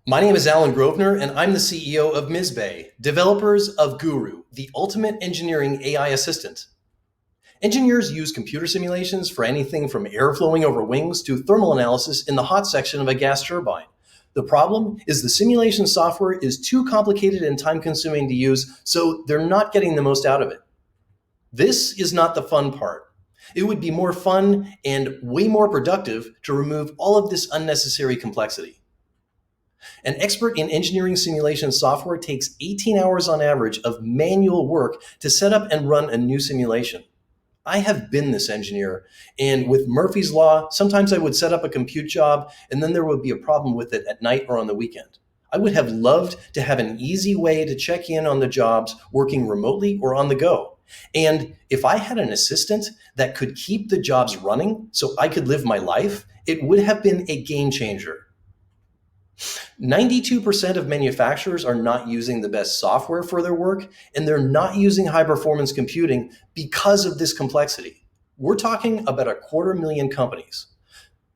My name is Alan Grosvenor, and I'm the CEO of MSBAI, developers of Guru, the ultimate engineering AI assistant. Engineers use computer simulations for anything from air flowing over wings to thermal analysis in the hot section of a gas turbine. The problem is the simulation software is too complicated and time-consuming to use, so they're not getting the most out of it. This is not the fun part. It would be more fun and way more productive to remove all of this unnecessary complexity. An expert in engineering simulation software takes 18 hours on average of manual work to set up and run a new simulation. I have been this engineer, and with Murphy's Law, sometimes I would set up a compute job and then there would be a problem with it at night or on the weekend. I would have loved to have an easy way to check in on the jobs working remotely or on the go. And if I had an assistant that could keep the jobs running so I could live my life, it would have been a game changer. 92% of manufacturers are not using the best software for their work, and they're not using high-performance computing because of this complexity. We're talking about 250,000 companies.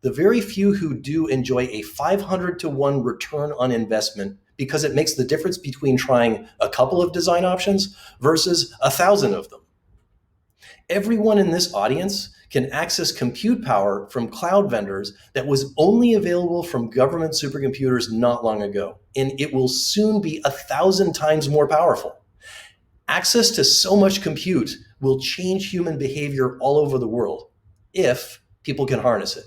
The very few who do enjoy a 500-to-1 return on investment because it makes the difference between trying a couple of design options versus 1,000 of them. Everyone in this audience can access compute power from cloud vendors that was only available from government supercomputers not long ago, and it will soon be 1,000 times more powerful. Access to so much compute will change human behavior all over the world if people can harness it.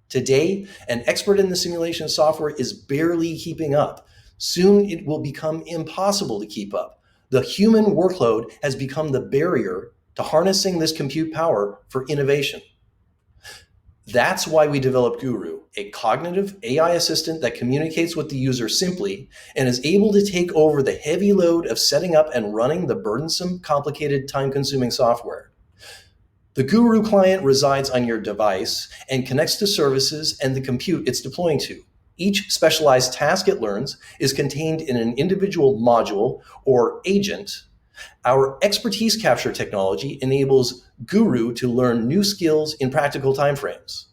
Today, an expert in the simulation software is barely keeping up. Soon it will become impossible to keep up. The human workload has become the barrier to harnessing this compute power for innovation. That's why we developed Guru, a cognitive AI assistant that communicates with the user simply and is able to take over the heavy load of setting up and running the burdensome, complicated, time-consuming software. The Guru client resides on your device and connects to services and the compute it's deploying to. Each specialized task it learns is contained in an individual module or agent. Our expertise capture technology enables Guru to learn new skills in practical timeframes.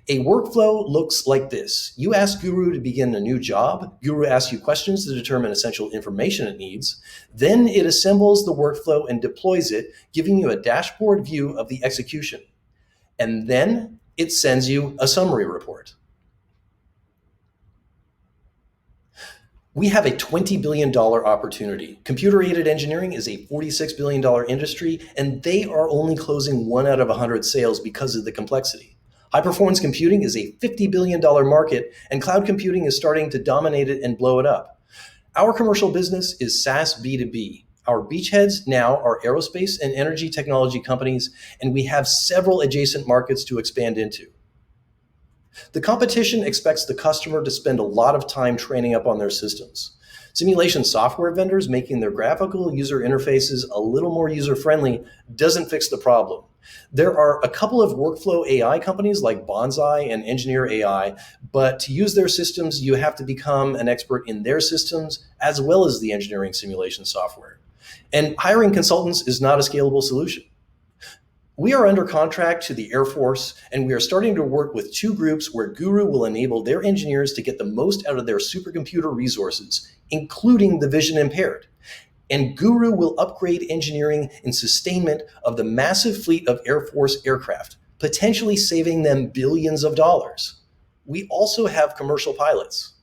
A workflow looks like this. You ask Guru to begin a new job. Guru asks you questions to determine essential information it needs. Then it assembles the workflow and deploys it, giving you a dashboard view of the execution. And then it sends you a summary report. We have a $20 billion opportunity. Computer-aided engineering is a $46 billion industry, and they are only closing 1 out of 100 sales because of the complexity. High-performance computing is a $50 billion market, and cloud computing is starting to dominate it and blow it up. Our commercial business is SaaS B2B. Our beachheads now are aerospace and energy technology companies, and we have several adjacent markets to expand into. The competition expects the customer to spend a lot of time training up on their systems. Simulation software vendors making their graphical user interfaces a little more user-friendly doesn't fix the problem. There are a couple of workflow AI companies like Bonsai and Engineer AI, but to use their systems, you have to become an expert in their systems as well as the engineering simulation software. And hiring consultants is not a scalable solution. We are under contract to the Air Force, and we are starting to work with 2 groups where Guru will enable their engineers to get the most out of their supercomputer resources, including the vision impaired. And Guru will upgrade engineering and sustainment of the massive fleet of Air Force aircraft, potentially saving them billions of dollars. We also have commercial pilots.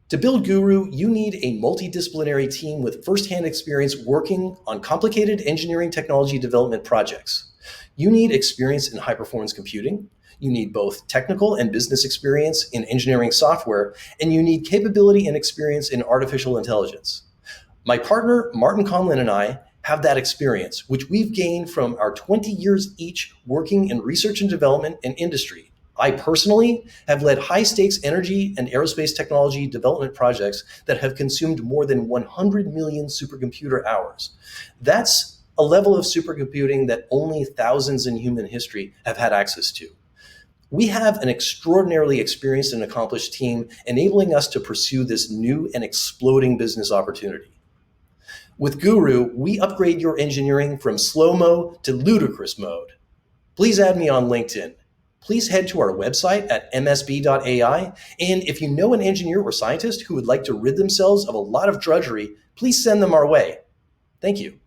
To build Guru, you need a multidisciplinary team with firsthand experience working on complicated engineering technology development projects. You need experience in high-performance computing. You need both technical and business experience in engineering software, and you need capability and experience in artificial intelligence. My partner, Martin Conlin, and I have that experience, which we've gained from our 20 years each working in research and development and industry. I personally have led high-stakes energy and aerospace technology development projects that have consumed more than 100 million supercomputer hours. That's a level of supercomputing that only thousands in human history have had access to. We have an extraordinarily experienced and accomplished team enabling us to pursue this new and exploding business opportunity. With Guru, we upgrade your engineering from slow-mo to ludicrous mode. Please add me on LinkedIn. please head to our website at msb.ai. And if you know an engineer or scientist who would like to rid themselves of a lot of drudgery, please send them our way. Thank you.